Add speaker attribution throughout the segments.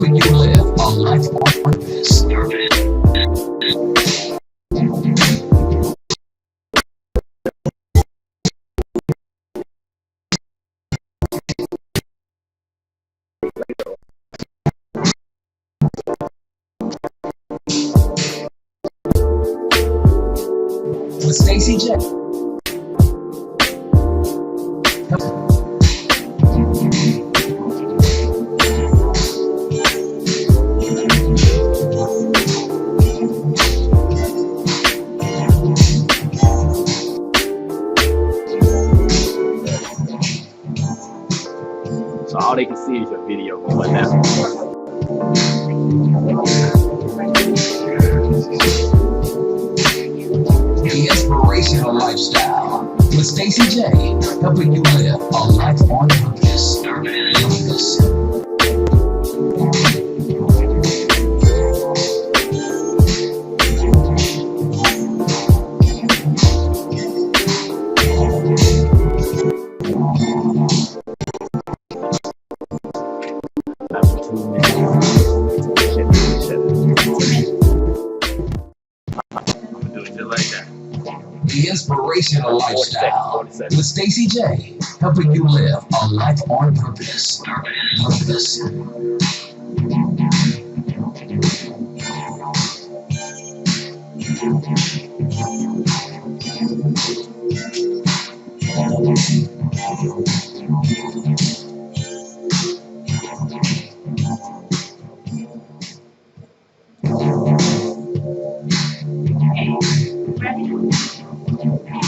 Speaker 1: When you live a life on purpose. With Stacey J.
Speaker 2: So all they can see is your video going now.
Speaker 1: The Inspirational Lifestyle with Stacey J, helping you live a life on purpose.
Speaker 2: After 2 minutes, I'm gonna do it just like that.
Speaker 1: The Inspirational
Speaker 2: 40
Speaker 1: Lifestyle
Speaker 2: seconds, 40 seconds.
Speaker 1: with Stacey J, helping you live a life on purpose.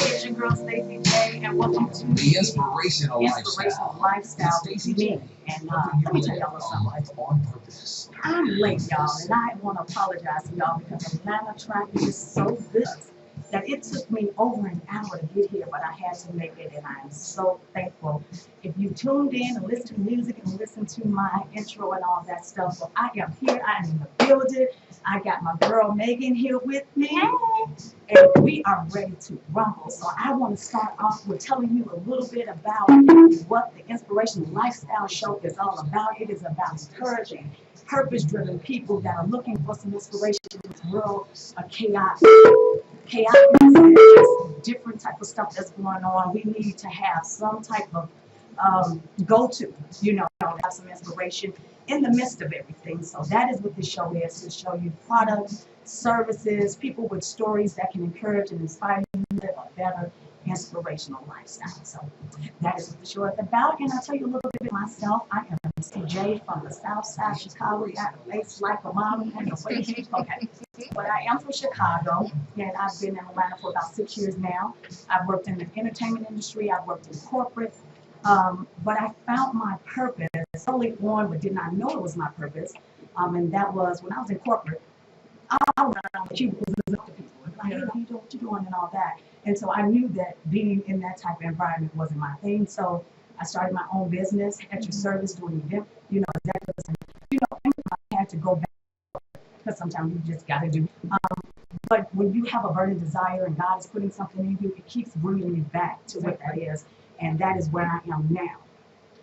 Speaker 3: It's your girl Stacey J, and welcome to
Speaker 1: The Inspirational
Speaker 3: Inspirational
Speaker 1: Lifestyle
Speaker 3: Lifestyle
Speaker 1: with Stacey
Speaker 3: with
Speaker 1: J,
Speaker 3: me. And
Speaker 1: helping you
Speaker 3: let me tell
Speaker 1: live
Speaker 3: y'all
Speaker 1: a
Speaker 3: something.
Speaker 1: life on purpose.
Speaker 3: I'm late, y'all, and I want to apologize to y'all because Atlanta traffic is so good that it took me over an hour to get here, but I had to make it, and I'm so thankful. If you tuned in and listened to music and listened to my intro and all that stuff, so I am here, I am in the building. I got my girl Megan here with me, and we are ready to rumble. So I want to start off with telling you a little bit about what the Inspirational Lifestyle Show is all about. It is about encouraging purpose-driven people that are looking for some inspiration in this world of chaotic, and just different type of stuff that's going on. We need to have some type of go-to, have some inspiration in the midst of everything. So that is what this show is, to show you products, services, people with stories that can encourage and inspire you to live a better inspirational lifestyle. So that is what the show is about. And I'll tell you a little bit about myself. I am Stacey J from the South Side, Chicago. Got a face like a model and the way she, okay. But I am from Chicago, and I've been in Atlanta for about 6 years now. I've worked in the entertainment industry. I've worked in corporate. But I found my purpose early on, but did not know it was my purpose. And that was when I was in corporate. I was around the people, up to people, like, hey, how you doing, what you doing, and all that. And so I knew that being in that type of environment wasn't my thing. So I started my own business at your service, doing event, executives, and I had to go back because sometimes you just got to do. But when you have a burning desire and God is putting something in you, it keeps bringing you back to what that is. And that is where I am now.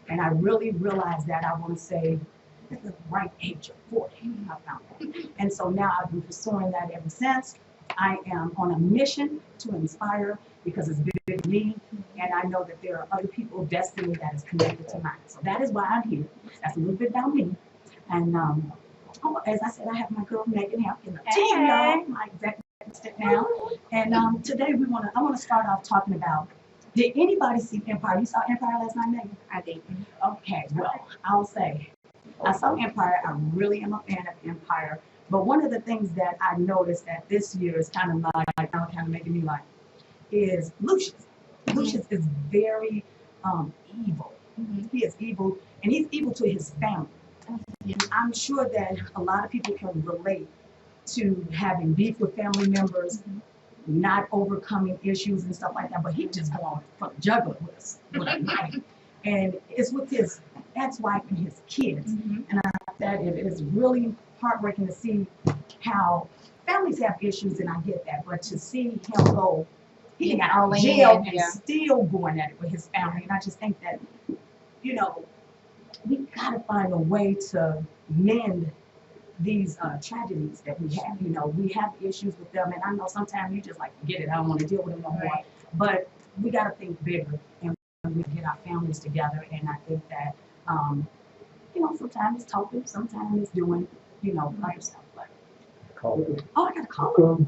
Speaker 3: And I really realized that I want to say at the right age of 40, I found that. And so now I've been pursuing that ever since. I am on a mission to inspire because it's big to me. And I know that there are other people's destiny that is connected to mine. So that is why I'm here. That's a little bit about me. And as I said, I have my girl Megan here in the team, y'all, my executive now. And today I want to start off talking about, did anybody see Empire? You saw Empire last night, Megan?
Speaker 4: I did.
Speaker 3: Okay, well, I'll say, I saw Empire. I really am a fan of Empire. But one of the things that I noticed that this year is kind of making me like, is Lucius. Lucius is very evil. He is evil, and he's evil to his family. I'm sure that a lot of people can relate to having beef with family members, not overcoming issues and stuff like that, but he just going from juggling with a knife. And it's with his ex-wife and his kids. And I thought that it is really heartbreaking to see how families have issues, and I get that, but to see him go, he got out of jail and still going at it with his family. And I just think that, we gotta find a way to mend these tragedies that we have. You know, we have issues with them, and I know sometimes you just like forget it. I don't want to deal with them no more.
Speaker 4: Right.
Speaker 3: But we got to think bigger, and we get our families together. And I think that, you know, sometimes it's talking, sometimes it's doing, you know, other stuff. But
Speaker 2: Call it.
Speaker 3: oh, I got a call.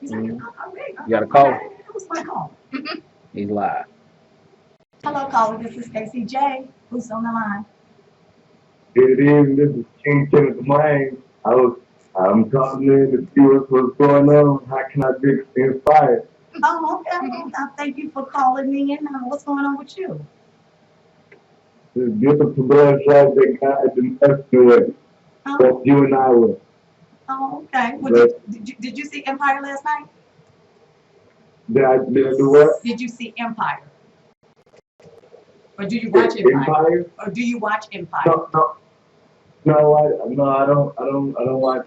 Speaker 3: He's like, all right,
Speaker 2: You got a call?
Speaker 3: It was my call.
Speaker 2: He's live.
Speaker 3: Hello, caller. This is Stacey J. Who's on the line?
Speaker 5: Good evening. This is King Kenneth Mine. I'm calling in to see what's going on. How can I be inspired?
Speaker 3: Oh, okay. Thank you for calling me in. What's going on with you?
Speaker 5: There's different blood sides that God has been messing with.
Speaker 3: Oh,
Speaker 5: That you and I were.
Speaker 3: oh okay. Well,
Speaker 5: But
Speaker 3: did you see Empire last night?
Speaker 5: did I do what?
Speaker 3: Did you see Empire? Or do you watch Empire?
Speaker 5: Empire?
Speaker 3: Or do you watch Empire?
Speaker 5: No, I don't watch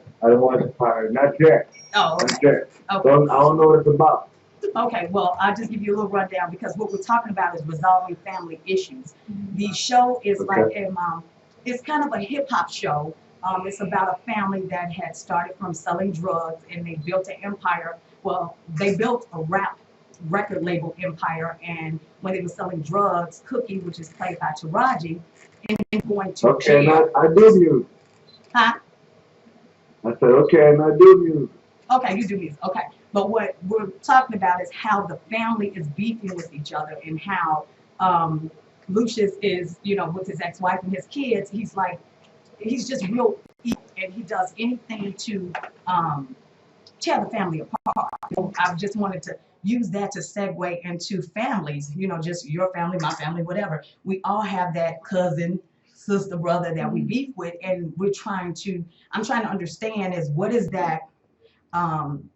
Speaker 5: Empire. Not yet.
Speaker 3: Oh,
Speaker 5: Not
Speaker 3: okay.
Speaker 5: yet.
Speaker 3: Okay.
Speaker 5: So I don't know what it's about.
Speaker 3: Okay, well, I'll just give you a little rundown because what we're talking about is resolving family issues. The show is like it's kind of a hip hop show. It's about a family that had started from selling drugs and they built an empire. Well, they built a rap record label empire, and when they were selling drugs, Cookie, which is played by Taraji, and going to
Speaker 5: Okay,
Speaker 3: jail.
Speaker 5: I do music.
Speaker 3: Huh?
Speaker 5: I said, okay, and I do music.
Speaker 3: Okay, you do music. Okay. But what we're talking about is how the family is beefing with each other and how Lucius is, you know, with his ex-wife and his kids, he's just real evil and he does anything to tear the family apart. I just wanted to use that to segue into families, you know, just your family, my family, whatever. We all have that cousin, sister, brother that we beef with, and I'm trying to understand is what is that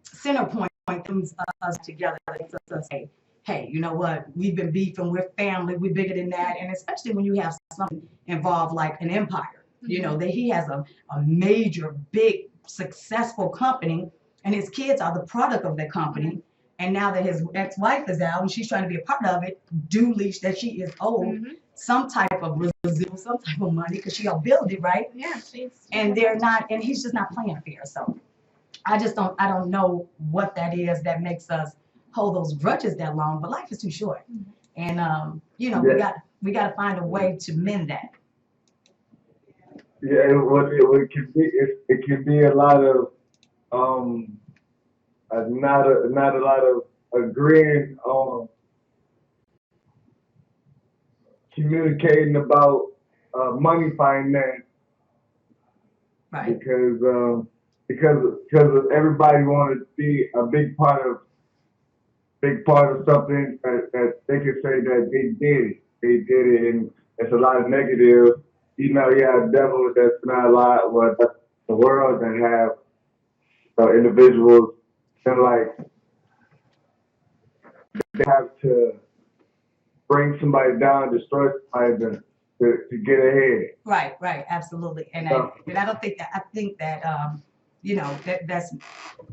Speaker 3: center point comes us together, makes us say, hey, you know what, we've been beefing, we're family, we're bigger than that. And especially when you have something involved like an empire, you know, that he has a major, big, successful company, and his kids are the product of the company. And now that his ex-wife is out and she's trying to be a part of it, duly that she is owed some type of residual, some type of money, because she got build it, right?
Speaker 4: Yeah, she's.
Speaker 3: And they're not, and he's just not playing fair. So I don't know what that is that makes us hold those grudges that long, but life is too short. And you know, we got to find a way to mend that.
Speaker 5: Yeah, it can be a lot of not a lot of agreeing on communicating about money finance
Speaker 3: Right.
Speaker 5: because everybody wanted to be a big part of something that they could say that they did it, and it's a lot of negative. You know, yeah, devil that's not a lot, but that's the world that have individuals and like they have to bring somebody down, destroy somebody to get ahead.
Speaker 3: Right, absolutely. And I don't think that, I think that, you know, that's,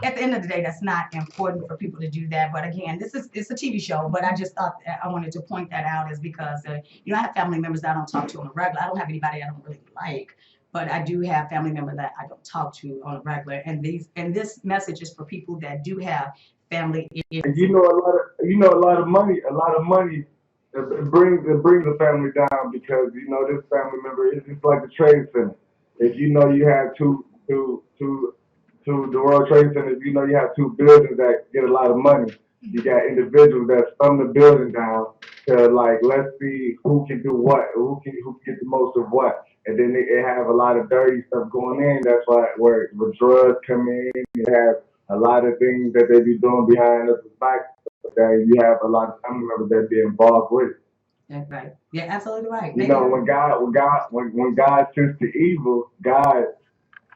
Speaker 3: at the end of the day, that's not important for people to do that. But again, it's a TV show, but I just thought that I wanted to point that out is because, you know, I have family members that I don't talk to on a regular. I don't have anybody I don't really like, but I do have family members that I don't talk to on a regular. And this message is for people that do have family issues.
Speaker 5: And a lot of money, it brings the family down because you know this family member is just like the trade center. If you know you have two the World Trade Center, if you know you have two buildings that get a lot of money, you got individuals that thumb the building down to like let's see who can do what, who can get the most of what, and then they have a lot of dirty stuff going in. That's why where drugs come in, you have a lot of things that they be doing behind us back that you have a lot of family members that be involved with.
Speaker 3: That's right. Yeah, absolutely right.
Speaker 5: You know, when God sends the evil, God,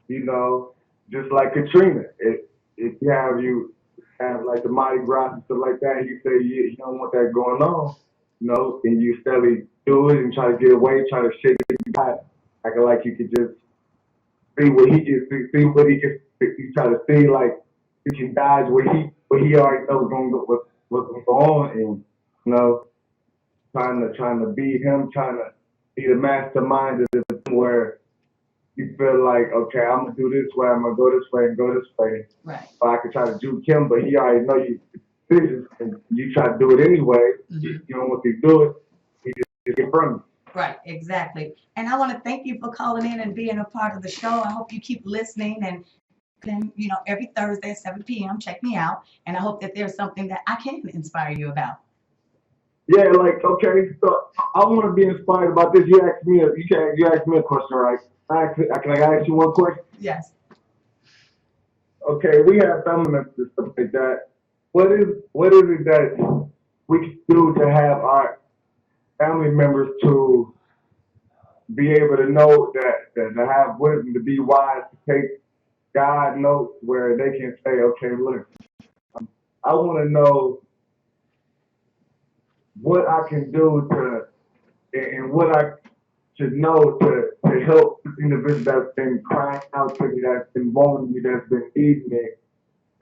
Speaker 5: you know, just like Katrina, if you have like the Mardi Gras and stuff like that, you say you don't want that going on, you know, and you steadily do it and try to get away, try to shake it out, acting like you could just see what he can see what he can. You try to see like you can dodge what he already knows what's going on, and you know, trying to beat him, trying to be the mastermind of the where you feel like, okay, I'm gonna do this way, I'm gonna go this way and go this way.
Speaker 3: Right.
Speaker 5: But I could try to juke him, but he already know you decisions and you try to do it anyway. You don't want to do it, he just get from you.
Speaker 3: Right, exactly. And I want to thank you for calling in and being a part of the show. I hope you keep listening and then, every Thursday at 7 p.m. check me out. And I hope that there's something that I can inspire you about.
Speaker 5: Yeah, like, okay, so I want to be inspired about this. You asked me a question, right? Can I ask you one question?
Speaker 3: Yes.
Speaker 5: Okay, we have family members and stuff like that. What is it that we can do to have our family members to be able to know that to have wisdom, to be wise, to take God notes where they can say, okay, look, I want to know what I can do and what I should know to help this individual that's been crying out to me, that's been wanting me, that's been needing me.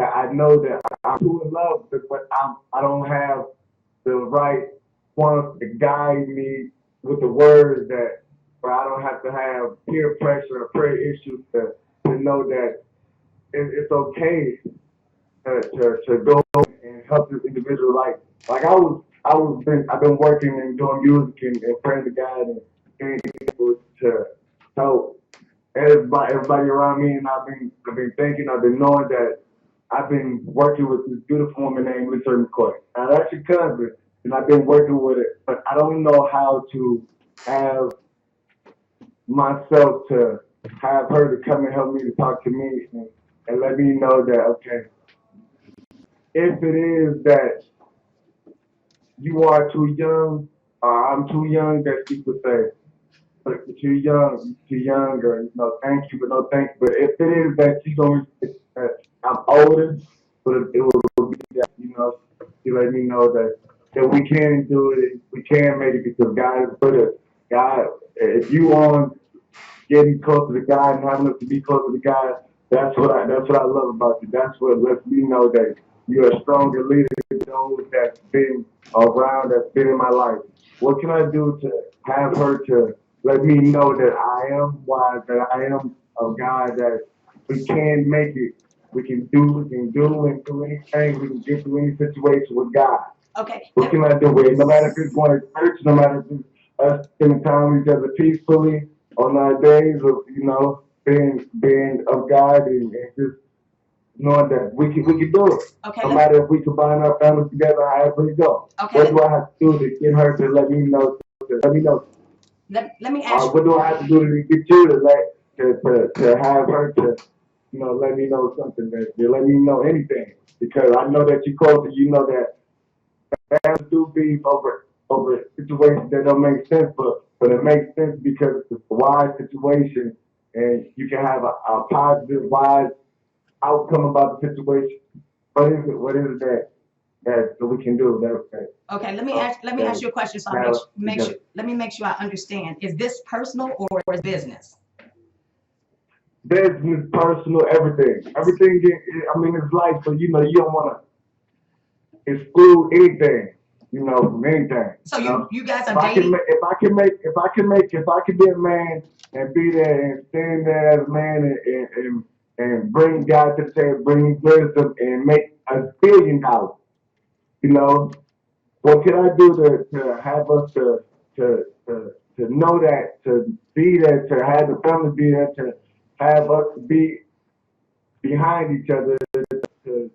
Speaker 5: I know that I'm too in love with it, but I don't have the right ones to guide me with the words that, where I don't have to have peer pressure or prayer issues to know that it's okay to go and help this individual. Like I've been working and doing music and praying to God and getting people to help everybody around me, and I've been knowing that I've been working with this beautiful woman named Lisa McCoy. Now that's your cousin, and I've been working with it, but I don't know how to have myself to have her to come and help me to talk to me and let me know that, okay, if it is that you are too young, or I'm too young, that people say, but you're too young, or thank you, but no thank you. But if it is that you don't, I'm older, but it will be that you let me know that we can do it, we can make it because God is with us. God, if you want getting closer to God and having us to be closer to God, that's what I love about you. That's what lets me know that you're a stronger leader than those that's been around, that's been in my life. What can I do to have her to let me know that I am wise, that I am a God, that we can make it, we can do and do anything, we can get through any situation with God.
Speaker 3: Okay.
Speaker 5: What can I do with it? No matter if it's going to church, no matter if it's us spending time with each other peacefully on our days of, being of God and just knowing that we can do it.
Speaker 3: Okay.
Speaker 5: No matter if we combine our families together, however we go.
Speaker 3: Okay.
Speaker 5: What do I have to do to get her to let me know?
Speaker 3: Let me ask you.
Speaker 5: What do I have to do to get you to have her to let me know something, that to let me know anything, because I know that you close and you know that families do beef over situations that don't make sense, but it makes sense because it's a wise situation and you can have a positive, wise outcome about the situation. What is it that we can do?
Speaker 3: Okay, let me ask you a question so I make sure I understand. Is this personal or is business?
Speaker 5: Business, personal, everything. Everything. It's life, so you don't want to exclude anything. From anything.
Speaker 3: So you guys are
Speaker 5: dating.
Speaker 3: dating.
Speaker 5: If I can be a man and be there and stand there as a man and bring God to the table, bring wisdom and make $1 billion. What can I do to have us to know that, to be there, to have the family be there, to have us be behind each other, to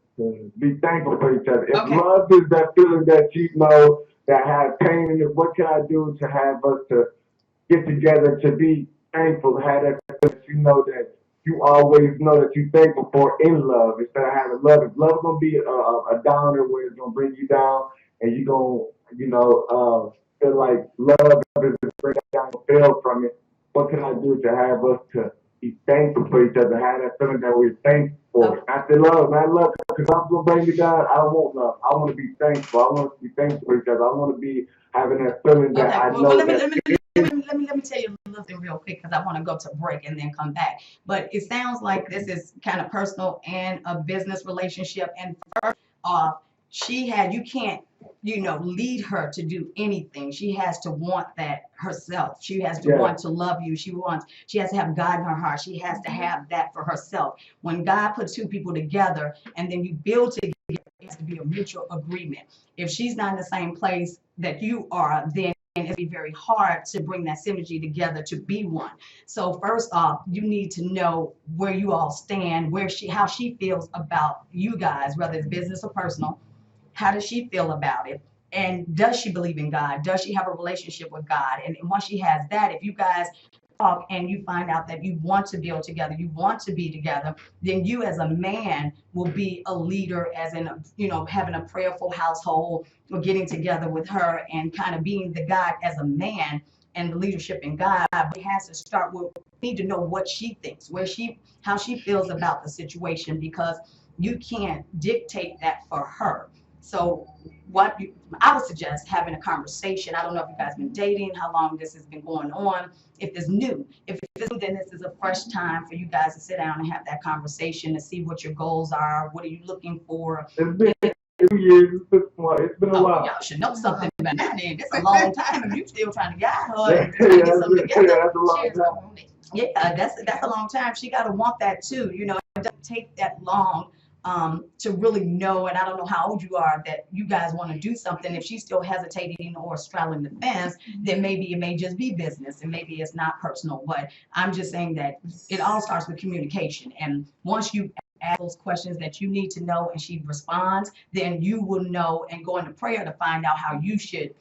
Speaker 5: be thankful for each other. If love is that feeling that that has pain in it, what can I do to have us to get together, to be thankful, to have that feeling that you always know that you're thankful for in love instead of having love. If love is gonna be a downer where it's gonna bring you down and you're gonna, feel like love is bring down, fail from it. What can I do to have us to be thankful for each other, have that feeling that we're thankful for? Not the love, not love, because I'm gonna bring to God. I don't want love. I want to be thankful. I want to be thankful for each other. I want to be having that feeling that I know
Speaker 3: let me tell you a little thing real quick because I want to go to break and then come back. But it sounds like this is kind of personal and a business relationship. And first off, lead her to do anything. She has to want that herself. She has to want to love you. She has to have God in her heart. She has to have that for herself. When God puts two people together and then you build together, it has to be a mutual agreement. If she's not in the same place that you are, then it'll be very hard to bring that synergy together to be one. So first off, you need to know where you all stand, how she feels about you guys, whether it's business or personal. How does she feel about it? And does she believe in God? Does she have a relationship with God? And once she has that, if you guys talk and you find out that you want to build together, you want to be together, then you as a man will be a leader, as in, having a prayerful household, or getting together with her and kind of being the guy as a man and the leadership in God. But it has to start with, we need to know what she thinks, how she feels about the situation, because you can't dictate that for her. So I would suggest having a conversation. I don't know if you guys have been dating, how long this has been going on. If it's new, then this is a fresh time for you guys to sit down and have that conversation to see what your goals are. What are you looking for?
Speaker 5: It's been 2 years. It's been a while.
Speaker 3: Y'all should know something about that. Then it's a long time if you still trying to guide her
Speaker 5: Yeah,
Speaker 3: and trying to get something together.
Speaker 5: that's a long time.
Speaker 3: Yeah, that's a long time. She got to want that too. It doesn't take that long to really know, and I don't know how old you are, that you guys want to do something. If she's still hesitating or straddling the fence, then maybe it may just be business and maybe it's not personal. But I'm just saying that it all starts with communication. And once you ask those questions that you need to know and she responds, then you will know and go into prayer to find out how you should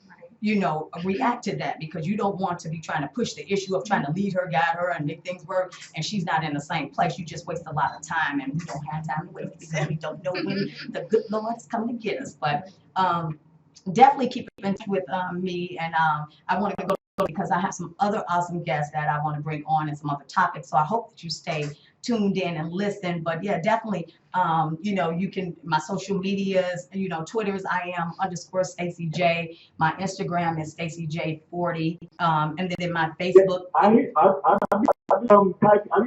Speaker 3: react to that, because you don't want to be trying to push the issue of trying to lead her, guide her, and make things work, and she's not in the same place. You just waste a lot of time, and we don't have time to waste because we don't know when the good Lord is coming to get us. But definitely keep in touch with me, and I want to go because I have some other awesome guests that I want to bring on and some other topics. So I hope that you stay tuned in and listen. But yeah, definitely, you can, my social medias, Twitter is @Stacey J. My Instagram is Stacey J 40. And then my Facebook.
Speaker 5: I be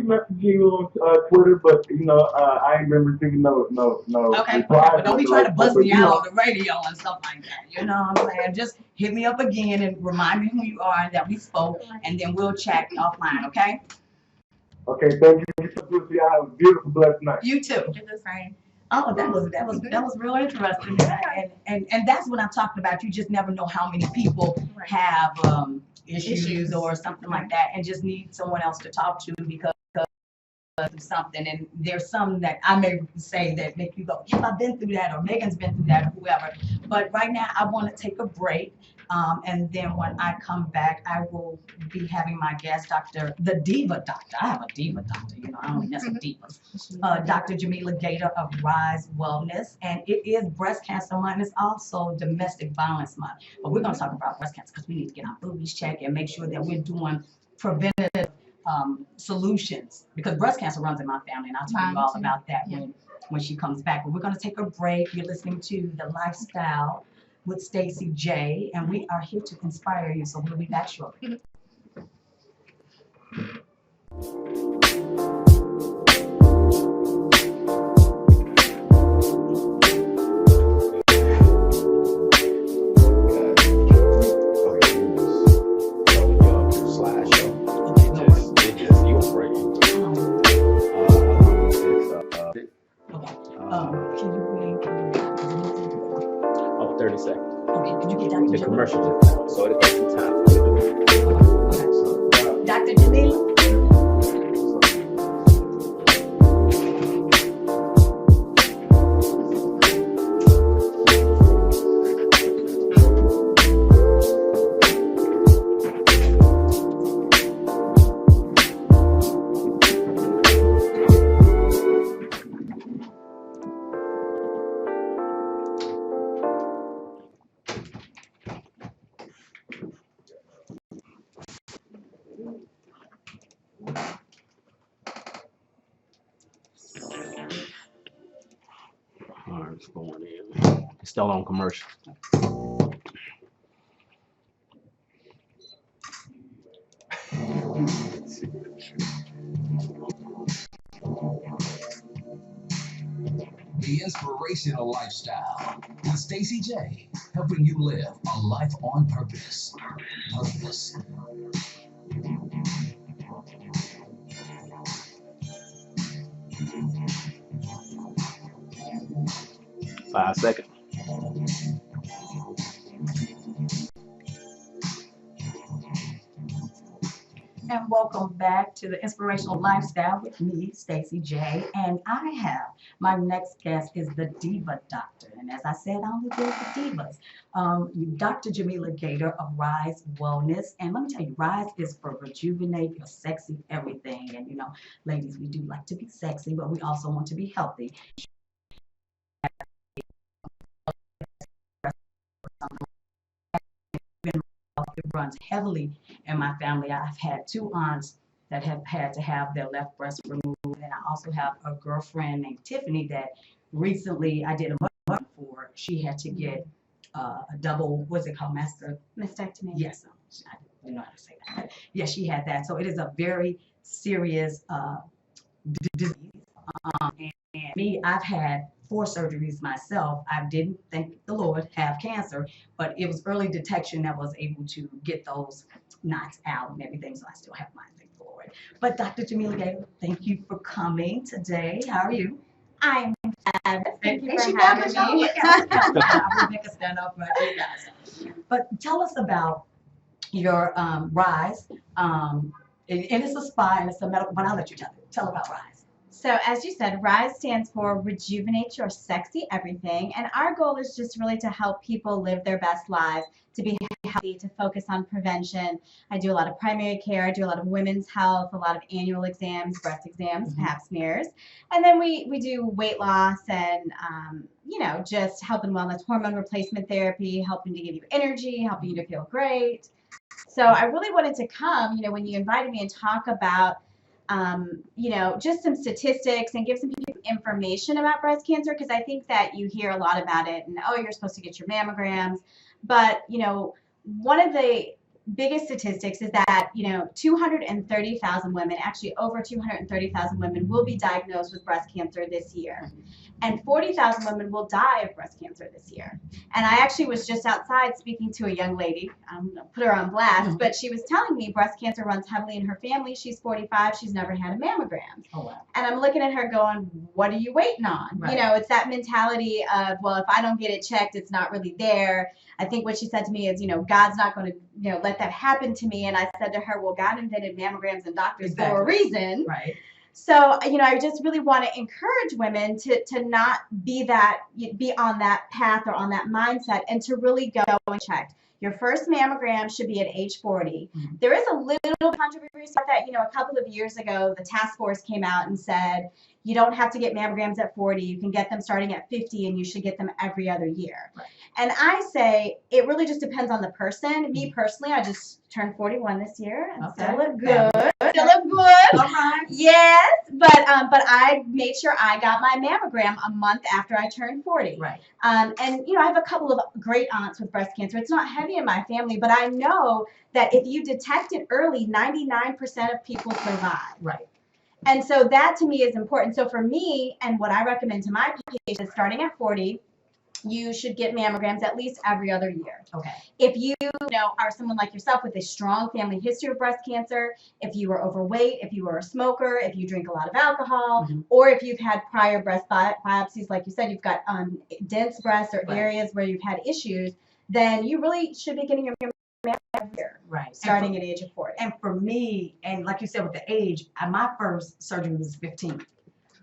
Speaker 5: messaging you on Twitter, but I ain't been receiving no.
Speaker 3: Okay, but don't be trying to buzz me out on the radio and stuff like that. You know what I'm saying? Just hit me up again and remind me who you are and that we spoke, and then we'll chat offline. Okay.
Speaker 5: Okay, thank you. Y'all have a beautiful, blessed night.
Speaker 3: You too. You're the same. Oh, that was real interesting. And that's what I'm talking about. You just never know how many people have issues or something like that, and just need someone else to talk to because of something. And there's some that I may say that make you go, yeah, I've been through that, or Megan's been through that, or whoever. But right now I want to take a break. And then when I come back, I will be having my guest, the Diva Doctor. I have a Diva Doctor, I don't mess with divas. Dr. Jameelah Gater of Rise Wellness. And it is Breast Cancer Month. It's also Domestic Violence Month. But we're going to talk about breast cancer because we need to get our boobies checked and make sure that we're doing preventative solutions, because breast cancer runs in my family, and I'll tell you all about that when she comes back. But we're going to take a break. You're listening to The Lifestyle with Stacey J, and we are here to inspire you. So we'll be back shortly. Can you bring
Speaker 2: 30 seconds.
Speaker 3: Okay, could you get Dr.
Speaker 2: The
Speaker 3: Jameelah?
Speaker 2: commercial just now, so it takes some time for you to do.
Speaker 3: Okay. Dr. Jameelah?
Speaker 2: All right, it's going in. It's still on commercial.
Speaker 1: The Inspirational Lifestyle with Stacey J, helping you live a life on purpose. Purpose.
Speaker 2: 5 seconds.
Speaker 3: And welcome back to the Inspirational Lifestyle with me, Stacey J. And I have my next guest is the Diva Doctor. And as I said, I only deal with divas. Dr. Jameelah Gater of Rise Wellness. And let me tell you, Rise is for rejuvenate your sexy everything. And you know, ladies, we do like to be sexy, but we also want to be healthy. It runs heavily in my family. I've had 2 aunts that have had to have their left breast removed, and I also have a girlfriend named Tiffany that recently I did a mother for. She had to get a double, what's it called,
Speaker 4: Mastectomy.
Speaker 3: Yes, I don't know how to say that. Yes, she had that. So it is a very serious disease. And me, I've had 4 surgeries myself. I didn't, thank the Lord, have cancer, but it was early detection that was able to get those knots out and everything. So I still have mine, thank the Lord. But Dr. Jameelah Gater, thank you for coming today. How are you?
Speaker 4: I'm fabulous. Thank you
Speaker 3: And she
Speaker 4: for having
Speaker 3: got
Speaker 4: me.
Speaker 3: I will make a stand up for you guys. But tell us about your Rise. And it's a spa and it's a medical, but I'll let you tell about Rise.
Speaker 4: So as you said, RISE stands for Rejuvenate Your Sexy Everything. And our goal is just really to help people live their best lives, to be healthy, to focus on prevention. I do a lot of primary care. I do a lot of women's health, a lot of annual exams, breast exams, pap smears. And then we do weight loss and, just health and wellness, hormone replacement therapy, helping to give you energy, helping you to feel great. So I really wanted to come, when you invited me and talk about just some statistics and give some people information about breast cancer, because I think that you hear a lot about it and, you're supposed to get your mammograms. But, one of the biggest statistics is that, 230,000 women, actually over 230,000 women will be diagnosed with breast cancer this year. And 40,000 women will die of breast cancer this year. And I actually was just outside speaking to a young lady. I'm going to put her on blast, but she was telling me breast cancer runs heavily in her family. She's 45. She's never had a mammogram.
Speaker 3: Oh, wow.
Speaker 4: And I'm looking at her going, what are you waiting on?
Speaker 3: Right.
Speaker 4: It's that mentality of, well, if I don't get it checked, it's not really there. I think what she said to me is, God's not going to, let that happen to me. And I said to her, well, God invented mammograms and doctors for a reason.
Speaker 3: Right.
Speaker 4: So, I just really want to encourage women to not be on that path or on that mindset, and to really go and check. Your first mammogram should be at age 40. Mm-hmm. There is a little controversy about that. A couple of years ago, the task force came out and said, you don't have to get mammograms at 40. You can get them starting at 50, and you should get them every other year. Right. And I say it really just depends on the person. Me personally, I just turned 41 this year and still look good. Still look good.
Speaker 3: All right.
Speaker 4: Yes, but I made sure I got my mammogram a month after I turned 40.
Speaker 3: Right.
Speaker 4: And I have a couple of great aunts with breast cancer. It's not heavy in my family, but I know that if you detect it early, 99% of people survive.
Speaker 3: Right.
Speaker 4: And so that to me is important. So for me, and what I recommend to my patients, starting at 40, you should get mammograms at least every other year.
Speaker 3: Okay.
Speaker 4: If you are someone like yourself with a strong family history of breast cancer, if you are overweight, if you are a smoker, if you drink a lot of alcohol, or if you've had prior breast biopsies, like you said, you've got dense breasts or areas where you've had issues, then you really should be getting your mammogram here.
Speaker 3: Right.
Speaker 4: Starting at age of 40.
Speaker 3: And for me, and like you said with the age, my first surgery was 15.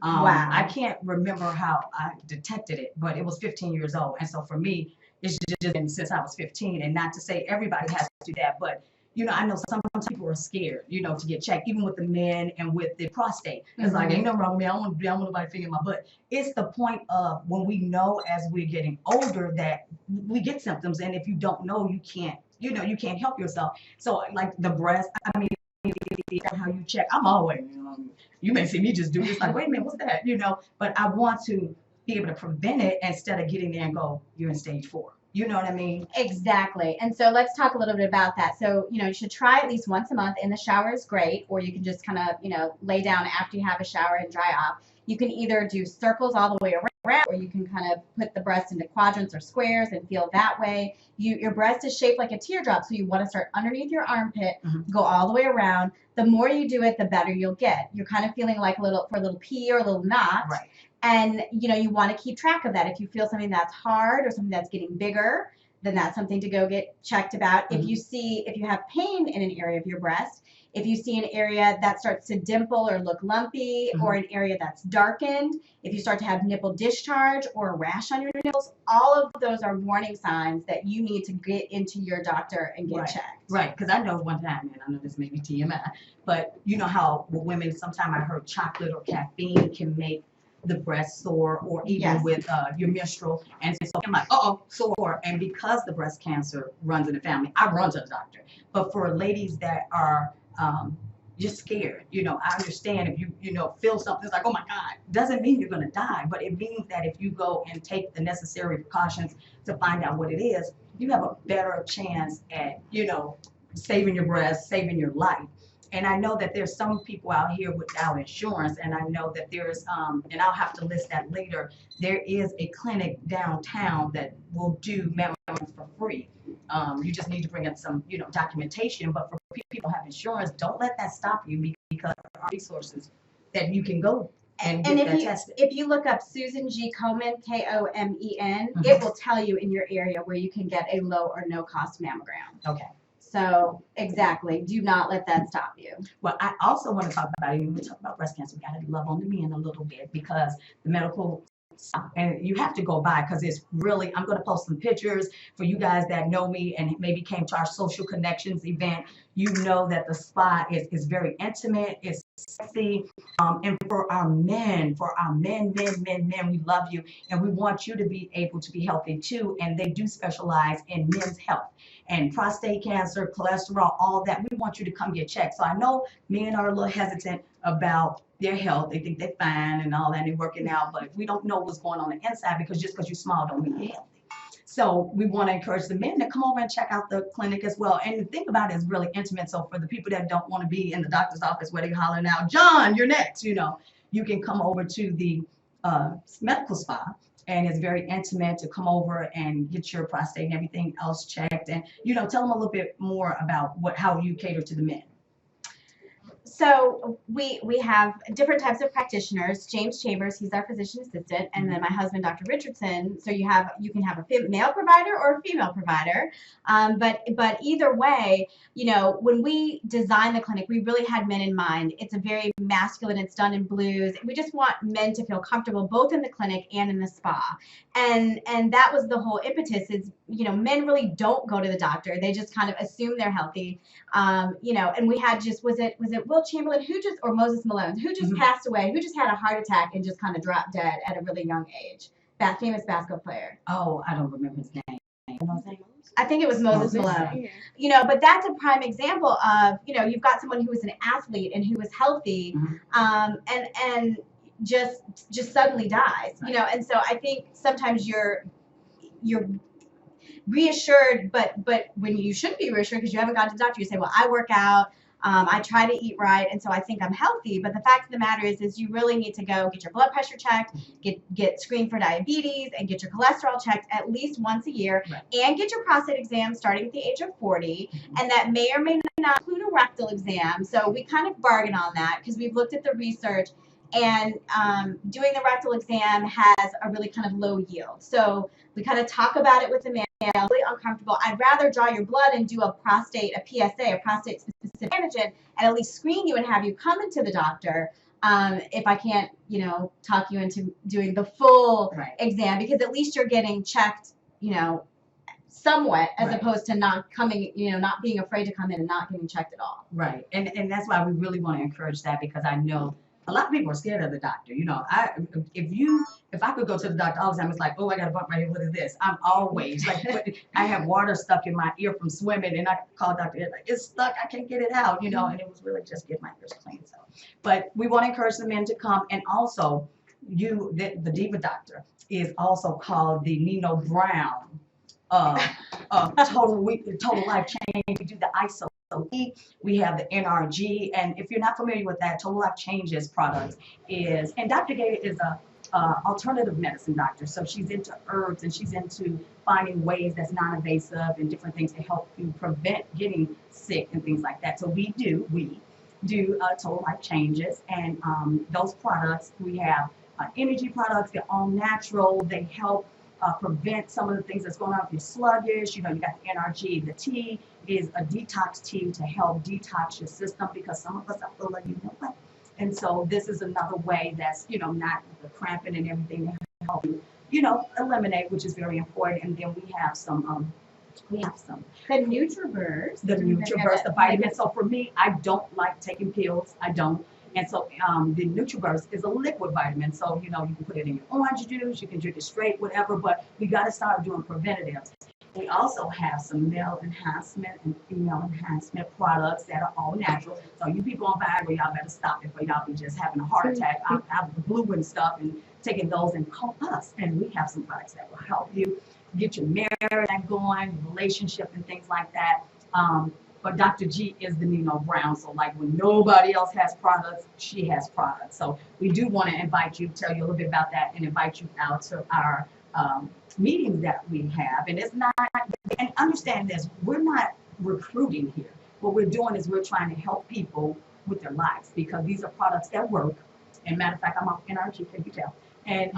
Speaker 4: Wow.
Speaker 3: I can't remember how I detected it, but it was 15 years old. And so for me, it's just been since I was 15. And not to say everybody has to do that, but I know sometimes people are scared, to get checked, even with the men and with the prostate. It's like, ain't nothing wrong with me. I don't want nobody fingering my butt. It's the point of when we know as we're getting older that we get symptoms. And if you don't know, you can't, you can't help yourself. So like the breast, how you check, I'm always, you may see me just do this, like, wait a minute, what's that? But I want to be able to prevent it instead of getting there and go, you're in stage 4. You know what I mean?
Speaker 4: Exactly. And so let's talk a little bit about that. So, you should try at least once a month. In the shower is great, or you can just kind of, lay down after you have a shower and dry off. You can either do circles all the way around, or you can kind of put the breast into quadrants or squares and feel that way. Your breast is shaped like a teardrop, so you want to start underneath your armpit, go all the way around. The more you do it, the better you'll get. You're kind of feeling like a little P or a little knot.
Speaker 3: Right.
Speaker 4: And you want to keep track of that. If you feel something that's hard or something that's getting bigger, then that's something to go get checked about. If you have pain in an area of your breast, if you see an area that starts to dimple or look lumpy, or an area that's darkened, if you start to have nipple discharge or a rash on your nipples, all of those are warning signs that you need to get into your doctor and get checked.
Speaker 3: Right, because I know one time, and I know this may be TMI, but you know how with women, sometimes I heard chocolate or caffeine can make the breast sore, or even with your menstrual. And so I'm like, sore. And because the breast cancer runs in the family, I run to the doctor. But for ladies that are just scared, I understand if you feel something, it's like, oh my God, doesn't mean you're going to die, but it means that if you go and take the necessary precautions to find out what it is, you have a better chance at, saving your breast, saving your life. And I know that there's some people out here without insurance, and I know that there's, and I'll have to list that later, there is a clinic downtown that will do mammograms for free. You just need to bring in some, documentation. But for people who have insurance, don't let that stop you, because there are resources that you can go and get that tested.
Speaker 4: If you look up Susan G. Komen, Komen, it will tell you in your area where you can get a low or no cost mammogram.
Speaker 3: Okay.
Speaker 4: So exactly, do not let that stop you.
Speaker 3: Well, I also want to talk about, when we talk about breast cancer, we got to love on the men a little bit, because the medical, and you have to go by, because it's really, I'm going to post some pictures for you guys that know me and maybe came to our social connections event. You know that the spa is very intimate, it's sexy, and for our men, we love you, and we want you to be able to be healthy too. And they do specialize in men's health and prostate cancer, cholesterol, all that. We want you to come get checked. So I know men are a little hesitant about their health. They think they're fine and all that, and they're working out, but we don't know what's going on the inside, because just because you smile don't mean you're healthy. So we want to encourage the men to come over and check out the clinic as well. And the thing about it is really intimate. So for the people that don't want to be in the doctor's office where they hollering out, John, you're next, you can come over to the medical spa. And it's very intimate to come over and get your prostate and everything else checked. And, tell them a little bit more about how you cater to the men.
Speaker 4: So we have different types of practitioners. James Chambers, he's our physician assistant, and then my husband, Dr. Richardson. So you can have a male provider or a female provider, but either way, when we designed the clinic, we really had men in mind. It's a very masculine. It's done in blues. We just want men to feel comfortable both in the clinic and in the spa, and that was the whole impetus. Is men really don't go to the doctor. They just kind of assume they're healthy, and we had was it Will Chamberlain or Moses Malone, who just passed away, who just had a heart attack and just kind of dropped dead at a really young age. That famous basketball player.
Speaker 3: Oh, I don't remember his name.
Speaker 4: I think it was Moses Malone. But that's a prime example of, you've got someone who was an athlete and who was healthy, and just suddenly dies. And so I think sometimes you're reassured, but when you shouldn't be reassured, because you haven't gone to the doctor, you say, well, I work out, I try to eat right, and so I think I'm healthy. But the fact of the matter is you really need to go get your blood pressure checked, get screened for diabetes, and get your cholesterol checked at least once a year, and get your prostate exam starting at the age of 40, and that may or may not include a rectal exam. So we kind of bargain on that, because we've looked at the research, and doing the rectal exam has a really kind of low yield. So we kind of talk about it with the man. Really uncomfortable. I'd rather draw your blood and do a PSA, a prostate specific antigen, and at least screen you and have you come into the doctor, if I can't, talk you into doing the full exam, because at least you're getting checked, somewhat, as opposed to not coming, not being afraid to come in and not getting checked at all.
Speaker 3: Right. And that's why we really want to encourage that, because I know a lot of people are scared of the doctor. If I could go to the doctor all the time, it's like, oh, I got a bump right here. What is this? I'm always like, I have water stuck in my ear from swimming, and I call Dr. Ed, like, it's stuck. I can't get it out, and it was really just get my ears clean. So, but we want to encourage the men to come, and also the Diva doctor is also called the Nino Brown total life change. We do the ISO We have the NRG, and if you're not familiar with that, Total Life Changes product is, and Dr. Gater is a alternative medicine doctor, so she's into herbs and she's into finding ways that's non-invasive and different things to help you prevent getting sick and things like that. So we do Total Life Changes, and those products, we have energy products. They're all natural. They help prevent some of the things that's going on if you're sluggish. You know, you got the NRG. The tea is a detox tea to help detox your system, because some of us are full of, you know what. And so this is another way that's, you know, not the cramping and everything to help you, you know, eliminate, which is very important. And then we have some
Speaker 4: the NutriBurst.
Speaker 3: The vitamins. So for me, I don't like taking pills. I don't. And so the NutriBurst is a liquid vitamin. So, you know, you can put it in your orange juice, you can drink it straight, whatever, but we got to start doing preventatives. We also have some male enhancement and female enhancement products that are all natural. So you people on Viagra, y'all better stop it, for y'all be just having a heart attack out of the blue and stuff, and taking those, and call us. And we have some products that will help you get your marriage going, relationship, and things like that. But Dr. G is the Nino Brown. So like when nobody else has products, she has products. So we do want to invite you, tell you a little bit about that, and invite you out to our meetings that we have. And it's not, and understand this, we're not recruiting here. What we're doing is we're trying to help people with their lives, because these are products that work. And matter of fact, I'm off NRG, can you tell? And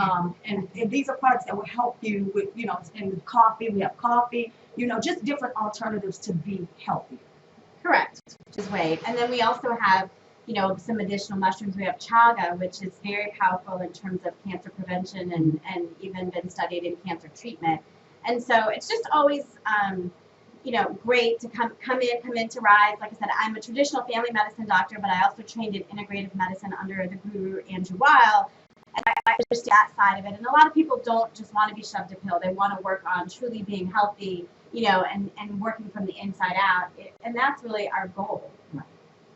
Speaker 3: these are products that will help you with, you know, in coffee, we have coffee, you know, just different alternatives to be healthy.
Speaker 4: Correct, which is great. And then we also have, you know, some additional mushrooms. We have chaga, which is very powerful in terms of cancer prevention and even been studied in cancer treatment. And so it's just always, you know, great to come into Rise. Like I said, I'm a traditional family medicine doctor, but I also trained in integrative medicine under the guru Andrew Weil. And I understand that side of it. And a lot of people don't just want to be shoved a pill. They want to work on truly being healthy, you know, and working from the inside out. And that's really our goal.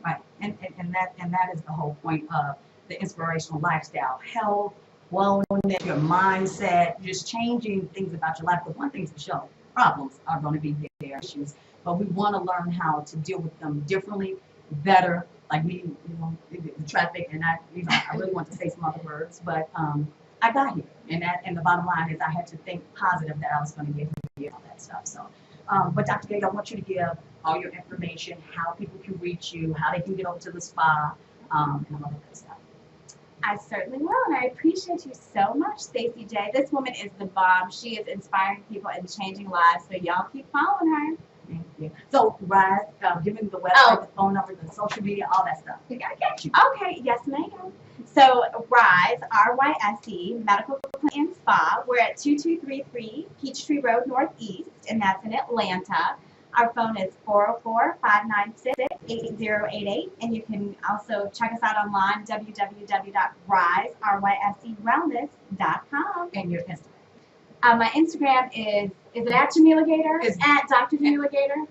Speaker 3: Right. And that is the whole point of the inspirational lifestyle. Health, wellness, your mindset, just changing things about your life. But one thing's for sure, problems are going to be there, issues. But we want to learn how to deal with them differently, better. Like me, you know, the traffic, and I really want to say some other words, but I got here, and the bottom line is I had to think positive that I was going to get here, all that stuff. So, but Dr. Gater, I want you to give all your information, how people can reach you, how they can get over to the spa, and all that good stuff.
Speaker 4: I certainly will, and I appreciate you so much, Stacey J. This woman is the bomb. She is inspiring people and changing lives, so y'all keep following her.
Speaker 3: Thank you. So, Rise, give me the website, the phone number, the social media, all that stuff. We gotta get you.
Speaker 4: Okay, yes, ma'am. So, Rise, R-Y-S-E, Medical Clinic and Spa. We're at 2233 Peachtree Road Northeast, and that's in Atlanta. Our phone is 404-596-8088, and you can also check us out online, www.riseRYSEwellness.com.
Speaker 3: And your Instagram.
Speaker 4: My Instagram is it at Jameelah Gater?
Speaker 3: It's
Speaker 4: at Dr. Jameelah Gater.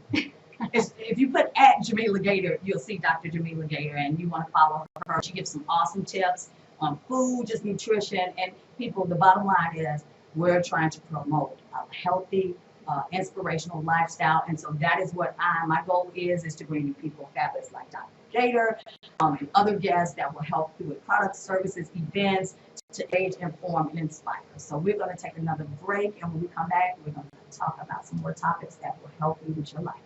Speaker 3: If you put at Jameelah Gater, you'll see Dr. Jameelah Gater, and you want to follow her. She gives some awesome tips on food, just nutrition, and people, the bottom line is we're trying to promote a healthy, inspirational lifestyle. And so that is what my goal is to bring you people fabulous like Dr. Gater and other guests that will help you with products, services, events, to age, inform, and inspire. So we're going to take another break, and when we come back, we're going to talk about some more topics that will help you with your life.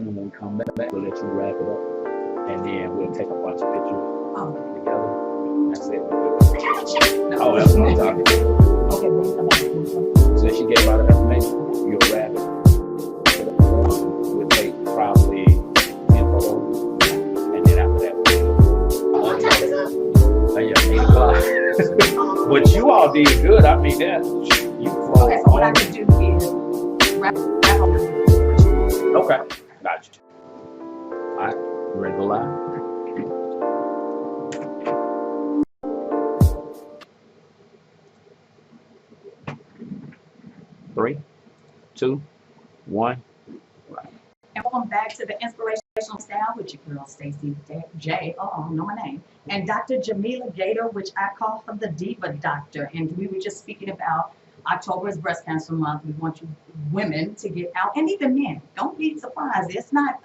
Speaker 2: and when we come back, we'll let you wrap it up. And then we'll take a bunch of pictures together. That's it. Oh, that's what I'm talking about.
Speaker 3: Okay,
Speaker 2: So she gave out the information, you'll wrap it. We'll take probably 10 photos. And then after that,
Speaker 3: what time is it?
Speaker 2: 8 o'clock. But you all did good. I mean, that you flowed.
Speaker 3: Okay, so what I can do is wrap up.
Speaker 2: Okay, got you. All right, you ready to go live? 3, 2, 1.
Speaker 3: And welcome back to the Inspirational Style with your girl, Stacey J. Oh, I don't know my name. And Dr. Jameelah Gater, which I call her the Diva Doctor. And we were just speaking about October is Breast Cancer Month. We want you women to get out, and even men. Don't be surprised. It's not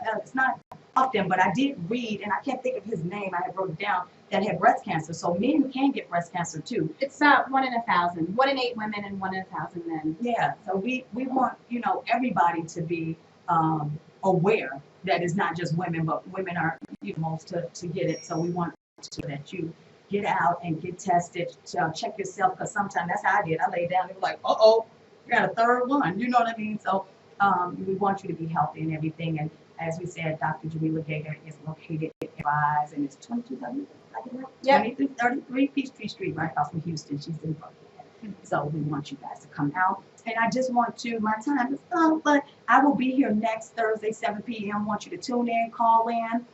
Speaker 3: often, but I did read, and I can't think of his name. I had wrote it down, that had breast cancer. So men can get breast cancer too.
Speaker 4: It's 1 in 1,000. 1 in 8 women and 1 in 1,000 men.
Speaker 3: Yeah. So we want, everybody to be aware that it's not just women, but women are most to get it. So we want that you get out and get tested, check yourself, because sometimes that's how I did. I laid down and was like, you got a third one. You know what I mean? So we want you to be healthy and everything. And as we said, Dr. Jameelah Gater is located in Rise, and it's 22W,
Speaker 4: Yep.
Speaker 3: 2333 Peachtree Street, right across from Houston. She's in Buckhead. So we want you guys to come out. And I just want to, my time is up, but I will be here next Thursday, 7 p.m. I want you to tune in, call in,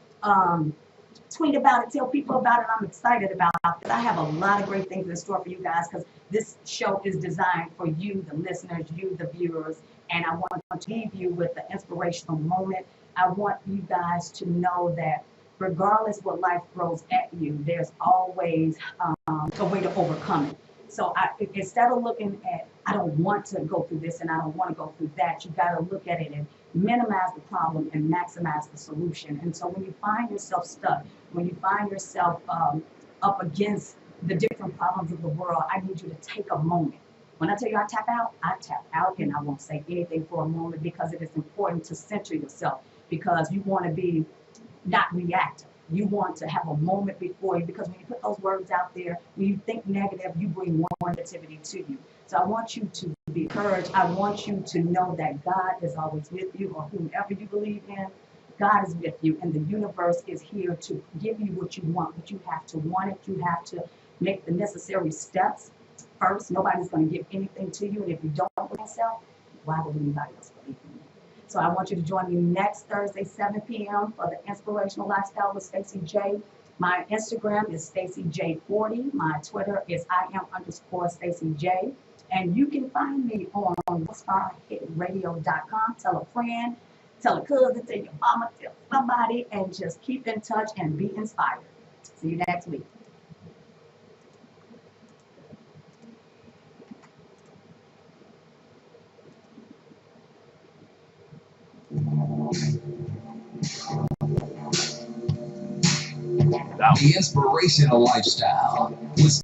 Speaker 3: tweet about it, tell people about it. I'm excited about it. I have a lot of great things in store for you guys, because this show is designed for you, the listeners, you, the viewers. And I want to leave you with the inspirational moment. I want you guys to know that regardless what life throws at you, there's always a way to overcome it. So instead of looking at, I don't want to go through this and I don't want to go through that, you got to look at it and minimize the problem and maximize the solution. And so when you find yourself stuck, when you find yourself up against the different problems of the world, I need you to take a moment. When I tell you I tap out, and I won't say anything for a moment, because it is important to center yourself, because you want to be not reactive. You want to have a moment before you, because when you put those words out there, when you think negative, you bring more negativity to you. So I want you to be encouraged. I want you to know that God is always with you, or whomever you believe in, God is with you, and the universe is here to give you what you want, but you have to want it. You have to make the necessary steps first. Nobody's going to give anything to you, and if you don't believe yourself, why would anybody else believe in you? So I want you to join me next Thursday, 7 p.m. for the Inspirational Lifestyle with Stacey J. My Instagram is StaceyJ40. My Twitter is IM_Stacey J. And you can find me on StarHitRadio.com. Tell a friend, tell a cousin, tell your mama, tell somebody, and just keep in touch and be inspired. See you next week.
Speaker 1: The Inspirational Lifestyle with